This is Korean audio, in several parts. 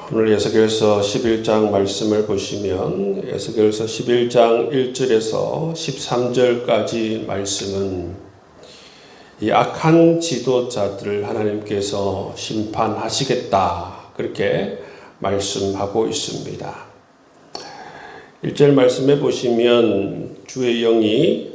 오늘 에스겔서 11장 말씀을 보시면 에스겔서 11장 1절에서 13절까지 말씀은 이 악한 지도자들을 하나님께서 심판하시겠다 그렇게 말씀하고 있습니다. 1절 말씀에 보시면 주의 영이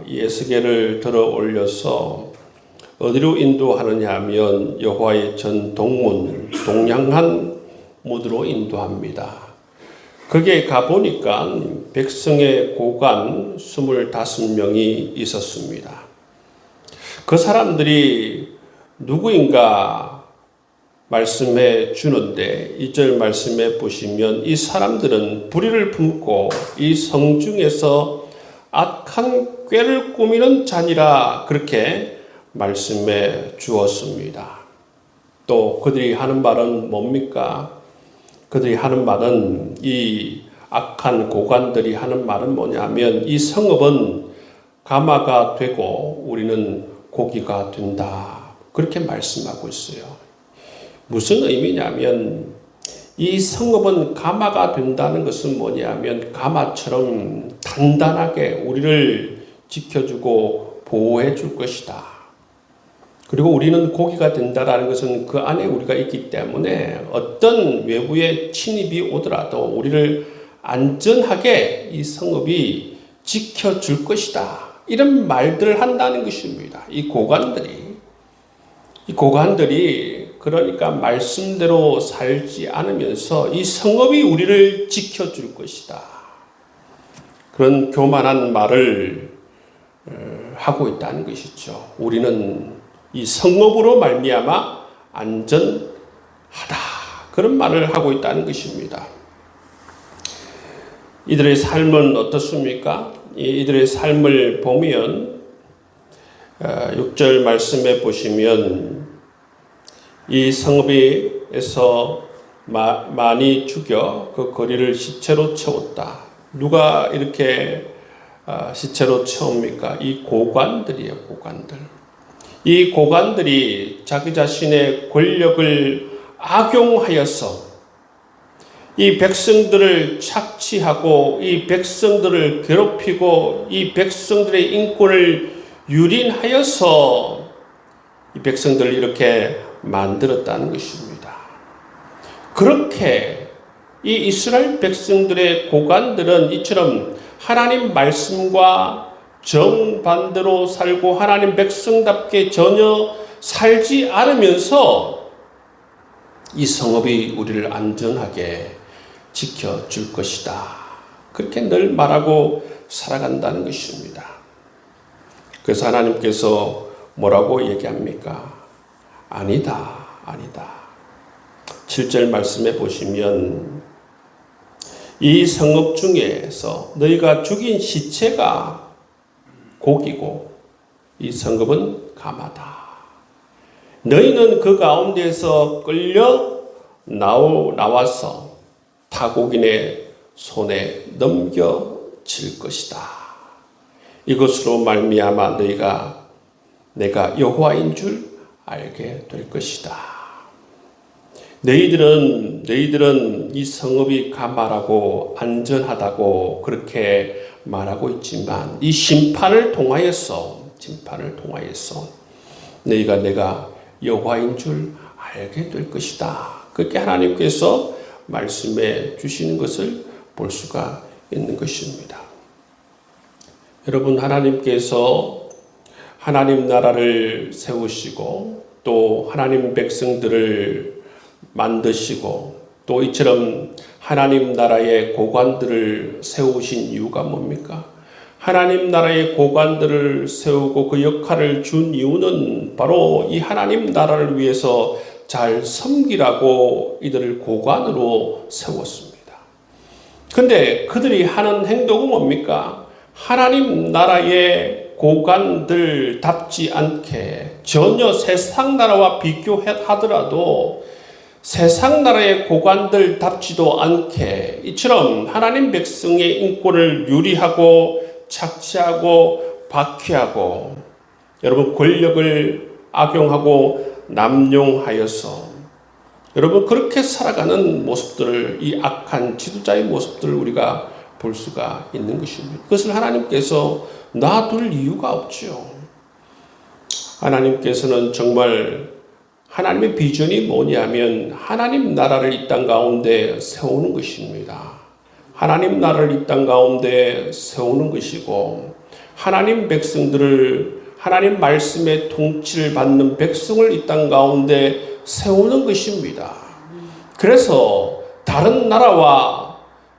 이 에스겔을 들어 올려서 어디로 인도하느냐 하면 여호와의 전 동문 동양한 무드로 인도합니다. 거기에 가보니까 백성의 고관 25명이 있었습니다. 그 사람들이 누구인가 말씀해 주는데 2절 말씀에 보시면 이 사람들은 불의를 품고 이 성중에서 악한 꾀를 꾸미는 자니라 그렇게 말씀해 주었습니다. 또 그들이 하는 말은 뭡니까? 그들이 하는 말은 이 악한 고관들이 하는 말은 뭐냐면 이 성읍은 가마가 되고 우리는 고기가 된다. 그렇게 말씀하고 있어요. 무슨 의미냐면 이 성읍은 가마가 된다는 것은 뭐냐면 가마처럼 단단하게 우리를 지켜주고 보호해 줄 것이다. 그리고 우리는 고기가 된다라는 것은 그 안에 우리가 있기 때문에 어떤 외부의 침입이 오더라도 우리를 안전하게 이 성읍이 지켜줄 것이다. 이런 말들을 한다는 것입니다. 이 고관들이 그러니까 말씀대로 살지 않으면서 이 성읍이 우리를 지켜줄 것이다. 그런 교만한 말을 하고 있다는 것이죠. 우리는 이 성읍으로 말미암아 안전하다. 그런 말을 하고 있다는 것입니다. 이들의 삶은 어떻습니까? 이들의 삶을 보면 6절 말씀에 보시면 이 성읍에서 많이 죽여 그 거리를 시체로 채웠다. 누가 이렇게 시체로 채웁니까? 이 고관들이에요. 고관들. 이 고관들이 자기 자신의 권력을 악용하여서 이 백성들을 착취하고 이 백성들을 괴롭히고 이 백성들의 인권을 유린하여서 이 백성들을 이렇게 만들었다는 것입니다. 그렇게 이 이스라엘 백성들의 고관들은 이처럼 하나님 말씀과 정반대로 살고 하나님 백성답게 전혀 살지 않으면서 이 성읍이 우리를 안전하게 지켜줄 것이다. 그렇게 늘 말하고 살아간다는 것입니다. 그래서 하나님께서 뭐라고 얘기합니까? 아니다. 7절 말씀에 보시면 이 성읍 중에서 너희가 죽인 시체가 고기고 이 성읍은 가마다. 너희는 그 가운데서 끌려 나와서 타국인의 손에 넘겨질 것이다. 이것으로 말미암아 내가 여호와인 줄 알게 될 것이다. 너희들은 이 성읍이 가마라고 안전하다고 그렇게 말하고 있지만 이 심판을 통하여서 너희가 내가 여호와인 줄 알게 될 것이다. 그렇게 하나님께서 말씀해 주시는 것을 볼 수가 있는 것입니다. 여러분, 하나님께서 하나님 나라를 세우시고 또 하나님 백성들을 만드시고 또 이처럼 하나님 나라의 고관들을 세우신 이유가 뭡니까? 하나님 나라의 고관들을 세우고 그 역할을 준 이유는 바로 이 하나님 나라를 위해서 잘 섬기라고 이들을 고관으로 세웠습니다. 근데 그들이 하는 행동은 뭡니까? 하나님 나라의 고관들답지 않게 전혀 세상 나라와 비교하더라도 세상 나라의 고관들답지도 않게 이처럼 하나님 백성의 인권을 유리하고 착취하고 박해하고 여러분 권력을 악용하고 남용하여서 여러분, 그렇게 살아가는 모습들을, 이 악한 지도자의 모습들을 우리가 볼 수가 있는 것입니다. 그것을 하나님께서 놔둘 이유가 없죠. 하나님께서는 정말 하나님의 비전이 뭐냐면 하나님 나라를 이 땅 가운데 세우는 것입니다. 하나님 나라를 이 땅 가운데 세우는 것이고, 하나님 백성들을, 하나님 말씀의 통치를 받는 백성을 이 땅 가운데 세우는 것입니다. 그래서 다른 나라와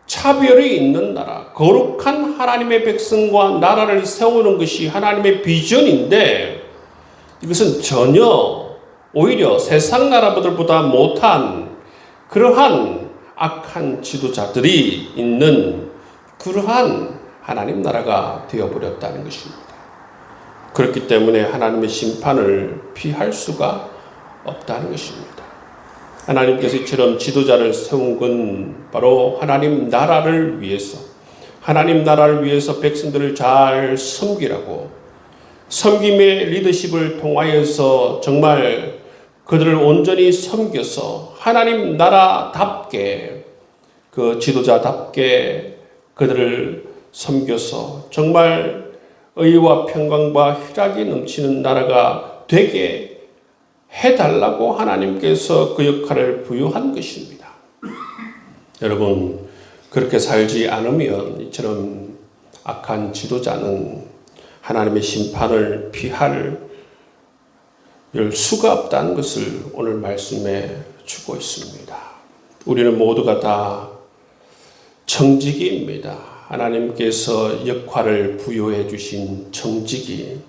차별이 있는 나라, 거룩한 하나님의 백성과 나라를 세우는 것이 하나님의 비전인데, 이것은 전혀 오히려 세상 나라들보다 못한 그러한 악한 지도자들이 있는 그러한 하나님 나라가 되어버렸다는 것입니다. 그렇기 때문에 하나님의 심판을 피할 수가 없다는 것입니다. 하나님께서 이처럼 지도자를 세운 건 바로 하나님 나라를 위해서, 하나님 나라를 위해서 백성들을 잘 섬기라고, 섬김의 리더십을 통하여서 정말 그들을 온전히 섬겨서 하나님 나라답게, 그 지도자답게 그들을 섬겨서 정말 의와 평강과 희락이 넘치는 나라가 되게 해달라고 하나님께서 그 역할을 부여한 것입니다. 여러분, 그렇게 살지 않으면 이처럼 악한 지도자는 하나님의 심판을 피할 수가 없다는 것을 오늘 말씀에 주고 있습니다. 우리는 모두가 다 청지기입니다. 하나님께서 역할을 부여해 주신 청지기,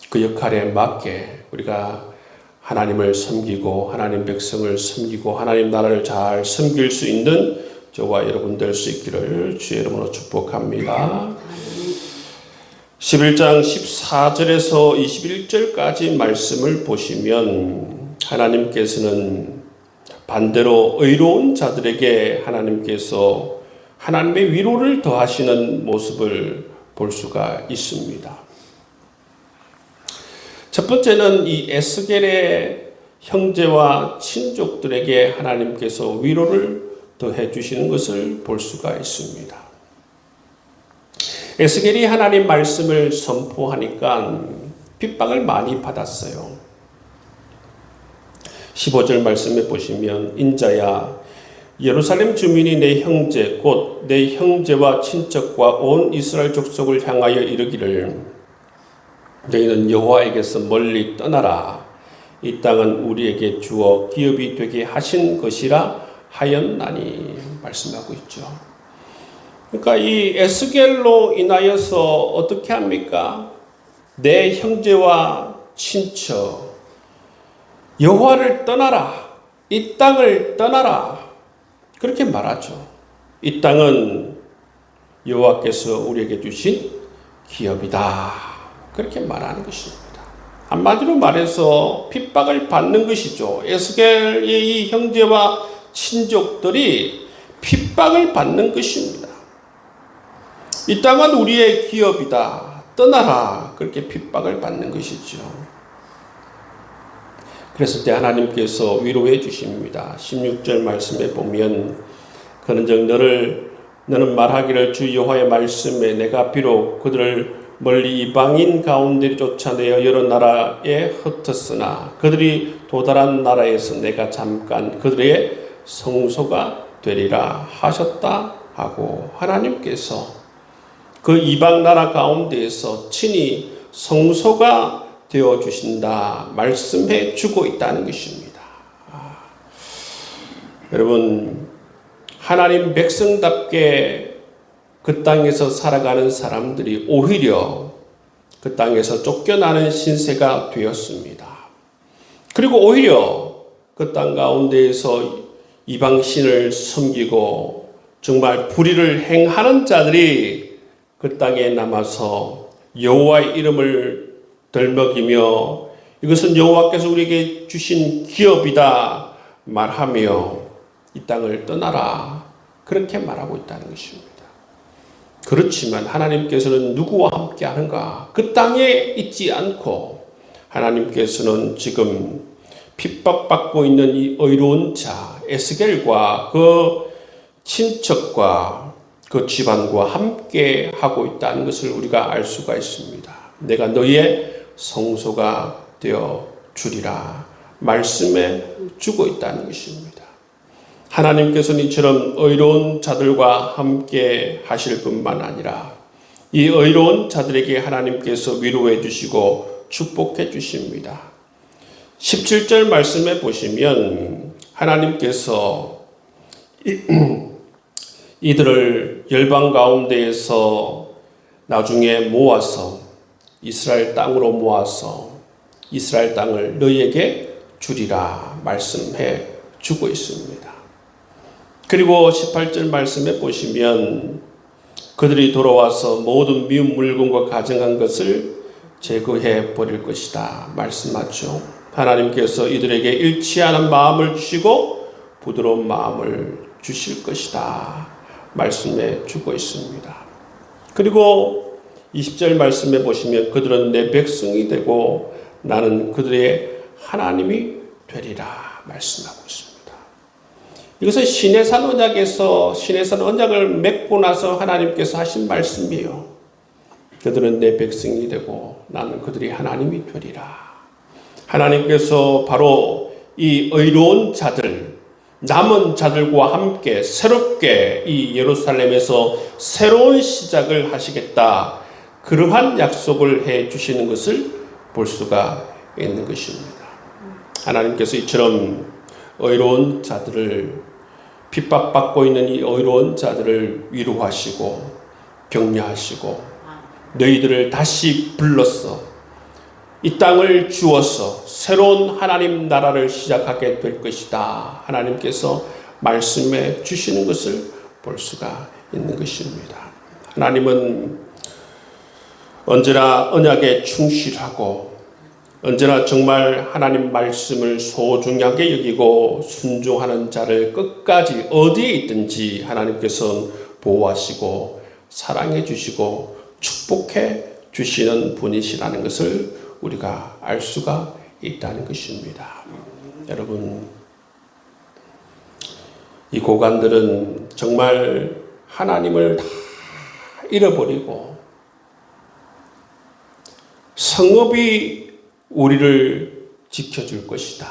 그 역할에 맞게 우리가 하나님을 섬기고 하나님 백성을 섬기고 하나님 나라를 잘 섬길 수 있는 저와 여러분 될 수 있기를 주의 이름으로 축복합니다. 11장 14절에서 21절까지 말씀을 보시면 하나님께서는 반대로 의로운 자들에게 하나님께서 하나님의 위로를 더하시는 모습을 볼 수가 있습니다. 첫 번째는 이 에스겔의 형제와 친족들에게 하나님께서 위로를 더해 주시는 것을 볼 수가 있습니다. 에스겔이 하나님 말씀을 선포하니까 핍박을 많이 받았어요. 15절 말씀에 보시면, 인자야, 예루살렘 주민이 내 형제 곧 내 형제와 친척과 온 이스라엘 족속을 향하여 이르기를, 너희는 여호와에게서 멀리 떠나라. 이 땅은 우리에게 주어 기업이 되게 하신 것이라 하였나니, 말씀하고 있죠. 그러니까 이 에스겔로 인하여서 어떻게 합니까? 내 형제와 친척, 여호와를 떠나라, 이 땅을 떠나라, 그렇게 말하죠. 이 땅은 여호와께서 우리에게 주신 기업이다, 그렇게 말하는 것입니다. 한마디로 말해서 핍박을 받는 것이죠. 에스겔의 이 형제와 친족들이 핍박을 받는 것입니다. 이 땅은 우리의 기업이다, 떠나라, 그렇게 핍박을 받는 것이죠. 그랬을 때 하나님께서 위로해 주십니다. 16절 말씀에 보면, 그런즉 너는 말하기를, 주 여호와의 말씀에 내가 비록 그들을 멀리 이방인 가운데 쫓아내어 여러 나라에 흩었으나 그들이 도달한 나라에서 내가 잠깐 그들의 성소가 되리라 하셨다 하고, 하나님께서 그 이방 나라 가운데에서 친히 성소가 되어 주신다 말씀해 주고 있다는 것입니다. 여러분, 하나님 백성답게 그 땅에서 살아가는 사람들이 오히려 그 땅에서 쫓겨나는 신세가 되었습니다. 그리고 오히려 그 땅 가운데에서 이방신을 섬기고 정말 불의를 행하는 자들이 그 땅에 남아서 여호와의 이름을 덜먹이며 이것은 여호와께서 우리에게 주신 기업이다 말하며 이 땅을 떠나라, 그렇게 말하고 있다는 것입니다. 그렇지만 하나님께서는 누구와 함께 하는가? 그 땅에 있지 않고 하나님께서는 지금 핍박받고 있는 이 의로운 자 에스겔과 그 친척과 그 집안과 함께 하고 있다는 것을 우리가 알 수가 있습니다. 내가 너희의 성소가 되어 주리라 말씀해 주고 있다는 것입니다. 하나님께서는 이처럼 의로운 자들과 함께 하실 뿐만 아니라 이 의로운 자들에게 하나님께서 위로해 주시고 축복해 주십니다. 17절 말씀에 보시면 하나님께서 이들을 열방 가운데에서 나중에 모아서 이스라엘 땅으로 모아서 이스라엘 땅을 너희에게 주리라 말씀해 주고 있습니다. 그리고 18절 말씀에 보시면 그들이 돌아와서 모든 미운 물건과 가증한 것을 제거해 버릴 것이다 말씀하죠. 하나님께서 이들에게 잃지 않은 마음을 주시고 부드러운 마음을 주실 것이다 말씀해 주고 있습니다. 그리고 20절 말씀해 보시면 그들은 내 백성이 되고 나는 그들의 하나님이 되리라 말씀하고 있습니다. 이것은 시내산 언약에서 시내산 언약을 맺고 나서 하나님께서 하신 말씀이에요. 그들은 내 백성이 되고 나는 그들이 하나님이 되리라. 하나님께서 바로 이 의로운 자들, 남은 자들과 함께 새롭게 이 예루살렘에서 새로운 시작을 하시겠다. 그러한 약속을 해 주시는 것을 볼 수가 있는 것입니다. 하나님께서 이처럼 의로운 자들을 핍박받고 있는 이 의로운 자들을 위로하시고 격려하시고 너희들을 다시 불러서 이 땅을 주어서 새로운 하나님 나라를 시작하게 될 것이다. 하나님께서 말씀해 주시는 것을 볼 수가 있는 것입니다. 하나님은 언제나 언약에 충실하고 언제나 정말 하나님 말씀을 소중하게 여기고 순종하는 자를 끝까지 어디에 있든지 하나님께서는 보호하시고 사랑해 주시고 축복해 주시는 분이시라는 것을 우리가 알 수가 있다는 것입니다. 여러분, 이 고관들은 정말 하나님을 다 잃어버리고 성읍이 우리를 지켜줄 것이다.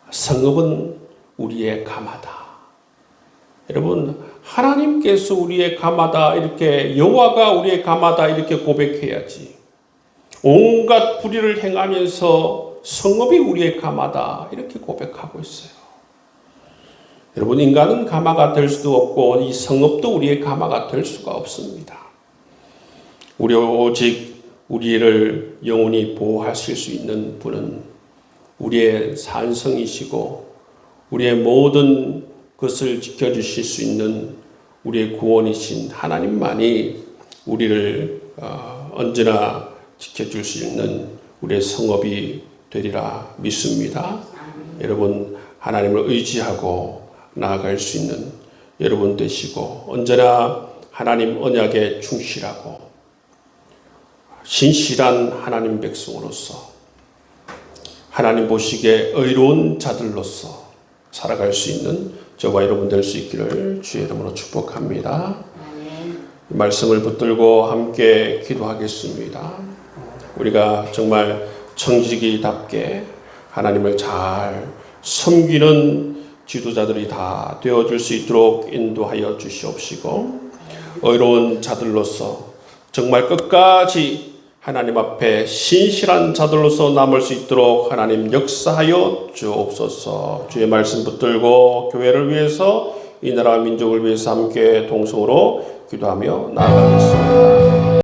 성읍은 우리의 가마다. 여러분, 하나님께서 우리의 가마다 이렇게 여호와가 우리의 가마다 이렇게 고백해야지. 온갖 불의를 행하면서 성읍이 우리의 가마다 이렇게 고백하고 있어요. 여러분, 인간은 가마가 될 수도 없고 이 성읍도 우리의 가마가 될 수가 없습니다. 우리 오직 우리를 영원히 보호하실 수 있는 분은 우리의 산성이시고 우리의 모든 것을 지켜주실 수 있는 우리의 구원이신 하나님만이 우리를 언제나 지켜줄 수 있는 우리의 성읍이 되리라 믿습니다. 여러분, 하나님을 의지하고 나아갈 수 있는 여러분 되시고 언제나 하나님 언약에 충실하고 신실한 하나님 백성으로서 하나님 보시기에 의로운 자들로서 살아갈 수 있는 저와 여러분 될 수 있기를 주의 이름으로 축복합니다. 이 말씀을 붙들고 함께 기도하겠습니다. 우리가 정말 청지기답게 하나님을 잘 섬기는 지도자들이 다 되어줄 수 있도록 인도하여 주시옵시고 의로운 자들로서 정말 끝까지 하나님 앞에 신실한 자들로서 남을 수 있도록 하나님 역사하여 주옵소서. 주의 말씀 붙들고 교회를 위해서 이 나라 민족을 위해서 함께 동성으로 기도하며 나아가겠습니다.